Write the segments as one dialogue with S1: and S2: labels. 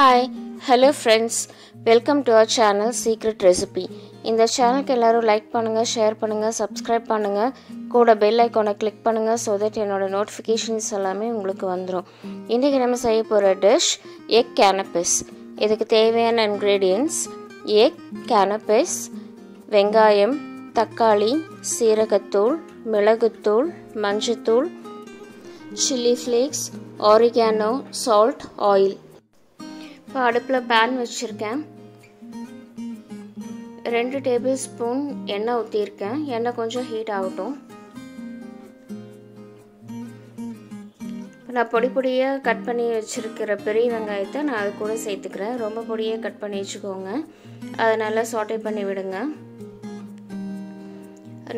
S1: Hi, hello friends, welcome to our channel Secret Recipe. இந்த சேனலுக்கு எல்லாரும் லைக் பண்ணுங்க, ஷேர் பண்ணுங்க, சப்ஸ்கிரைப் பண்ணுங்க, கூட பெல் ஐகானை கிளிக் பண்ணுங்க so that என்னோட நோட்டிஃபிகேஷன்ஸ் எல்லாமே உங்களுக்கு வந்துரும். இன்னைக்கு நம்ம செய்ய போற டிஷ் எக் canapes. இதுக்கு தேவையான ingredients எக் canapes, வெங்காயம், தக்காளி, சீரகத்தூள், மிளகுத்தூள், மஞ்சள்தூள், chilli flakes, oregano, salt, oil. இப்போ அடுப்பில் பேன் வச்சுருக்கேன். 2 டேபிள் ஸ்பூன் எண்ணெய் ஊற்றிருக்கேன். எண்ணெய் கொஞ்சம் ஹீட் ஆகட்டும். இப்போ நான் பொடி பொடியாக கட் பண்ணி வச்சுருக்கிற பெரிய வெங்காயத்தை நான் அது கூட சேர்த்துக்கிறேன். ரொம்ப பொடியாக கட் பண்ணி வச்சுக்கோங்க. அதை நல்லா சாட்டே பண்ணி விடுங்க.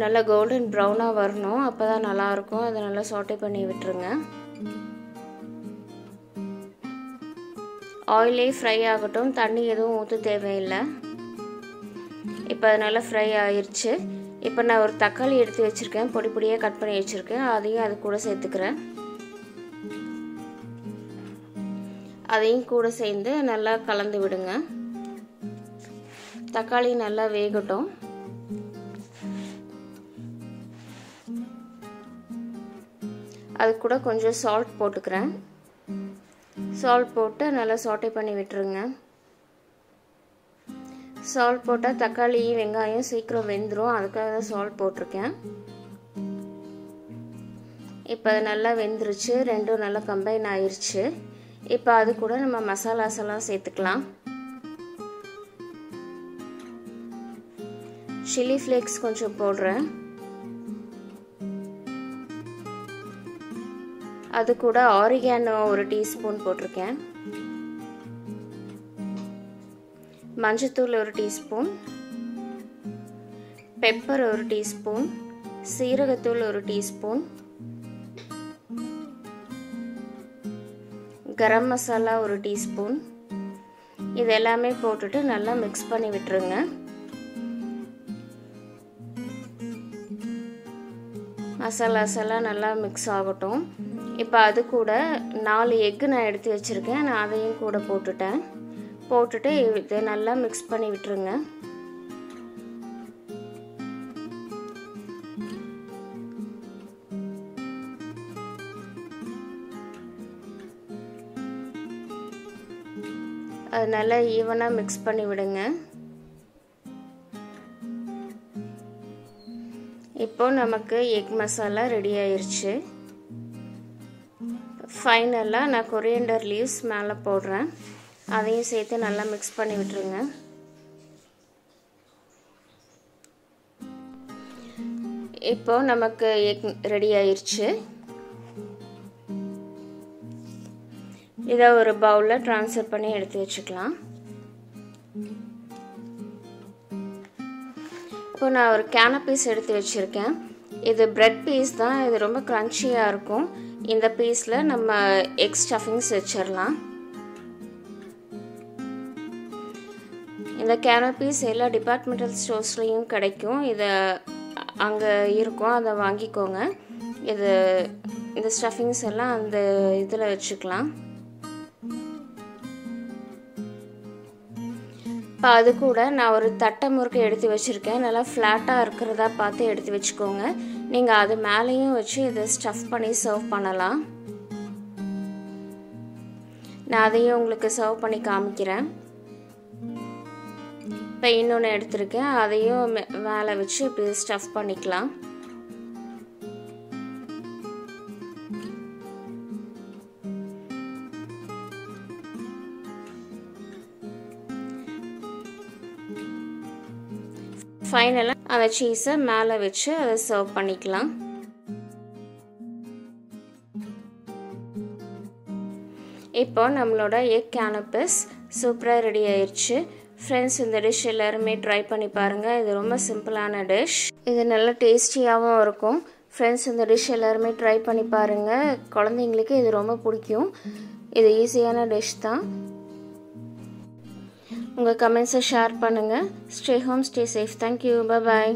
S1: நல்லா கோல்டன் ப்ரௌனாக வரணும், அப்போ தான் நல்லாயிருக்கும். அதை நல்லா சாட்டே பண்ணி விட்டுருங்க. ஆயிலே ஃப்ரை ஆகட்டும், தண்ணி எதுவும் ஊற்ற தேவையில்லை. இப்போ அது நல்லா ஃப்ரை ஆயிடுச்சு. இப்போ நான் ஒரு தக்காளி எடுத்து வச்சுருக்கேன், பொடி பொடியாக கட் பண்ணி வச்சுருக்கேன். அதையும் அது கூட சேர்த்துக்கிறேன். அதையும் கூட சேர்ந்து நல்லா கலந்து விடுங்க. தக்காளி நல்லா வேகட்டும். அது கூட கொஞ்சம் சால்ட் போட்டுக்கிறேன். சால்ட் போட்டு நல்லா சாட்டே பண்ணி விட்டுருங்க. சால்ட் போட்டால் தக்காளி வெங்காயம் சீக்கிரம் வெந்துடும், அதுக்காக தான் சால்ட் போட்டிருக்கேன். இப்போ அது நல்லா வெந்துருச்சு, ரெண்டும் நல்லா கம்பைன் ஆயிடுச்சு. இப்போ அது கூட நம்ம மசாலாஸ் எல்லாம் சேர்த்துக்கலாம். சில்லி ஃப்ளேக்ஸ் கொஞ்சம் போடுறேன். அது கூட oregano ஒரு டீஸ்பூன் போட்டிருக்கேன். மஞ்சள்தூள் ஒரு டீஸ்பூன், பெப்பர் ஒரு டீஸ்பூன், சீரகத்தூள் ஒரு டீஸ்பூன், கரம் மசாலா ஒரு டீஸ்பூன். இது எல்லாமே போட்டுட்டு நல்லா மிக்ஸ் பண்ணி விட்டுருங்க. மசாலாஸ் எல்லாம் நல்லா மிக்ஸ் ஆகட்டும். இப்போ அது கூட 4 எக்கு நான் எடுத்து வச்சுருக்கேன். நான் அதையும் கூட போட்டுட்டு இதை நல்லா மிக்ஸ் பண்ணி விட்டுருங்க. அது நல்லா ஈவனாக மிக்ஸ் பண்ணி விடுங்க. இப்போ நமக்கு எக் மசாலா ரெடி ஆயிருச்சு. ஃபைனலாக நான் கொரியாண்டர் லீவ்ஸ் மேலே போடுறேன். அதையும் சேர்த்து நல்லா மிக்ஸ் பண்ணி விட்டுருங்க. இப்போ நமக்கு எக் ரெடி ஆயிருச்சு. இதை ஒரு பவுலில் ட்ரான்ஸ்ஃபர் பண்ணி எடுத்து வச்சுக்கலாம். இப்போ நான் ஒரு canapes எடுத்து வச்சுருக்கேன். இது பிரெட் பீஸ் தான். இது ரொம்ப க்ரன்ச்சியாக இருக்கும். இந்த பீஸில் நம்ம எக் ஸ்டஃபிங்ஸ் வச்சிடலாம். இந்த canapes எல்லா டிபார்ட்மெண்டல் ஸ்டோர்ஸ்லையும் கிடைக்கும். இதை அங்கே இருக்கும், அதை வாங்கிக்கோங்க. இந்த ஸ்டஃபிங்ஸ் எல்லாம் அந்த இதில் வச்சுக்கலாம். இப்போ அது கூட நான் ஒரு தட்டை முறுக்கு எடுத்து வச்சுருக்கேன். நல்லா ஃப்ளாட்டாக இருக்கிறதா பார்த்து எடுத்து வச்சுக்கோங்க. நீங்கள் அது மேலேயும் வச்சு இதை ஸ்டஃப் பண்ணி சர்வ் பண்ணலாம். நான் அதையும் உங்களுக்கு சர்வ் பண்ணி காமிக்கிறேன். இப்போ இன்னொன்று எடுத்துருக்கேன், அதையும் மேலே வச்சு இப்படி ஸ்டஃப் பண்ணிக்கலாம். ஃபைனலாக அந்த சீஸை மேலே வச்சு அதை சர்வ் பண்ணிக்கலாம். இப்போ நம்மளோட எக் canapes சூப்பராக ரெடி ஆயிடுச்சு. ஃப்ரெண்ட்ஸ், இந்த டிஷ் எல்லாருமே ட்ரை பண்ணி பாருங்கள். இது ரொம்ப சிம்பிளான டிஷ். இது நல்லா டேஸ்டியாகவும் இருக்கும். ஃப்ரெண்ட்ஸ், இந்த டிஷ் எல்லாருமே ட்ரை பண்ணி பாருங்கள். குழந்தைங்களுக்கு இது ரொம்ப பிடிக்கும். இது ஈஸியான டிஷ் தான். உங்கள் கமெண்ட்ஸை ஷேர் பண்ணுங்கள். Stay home, stay safe. Thank you, bye bye.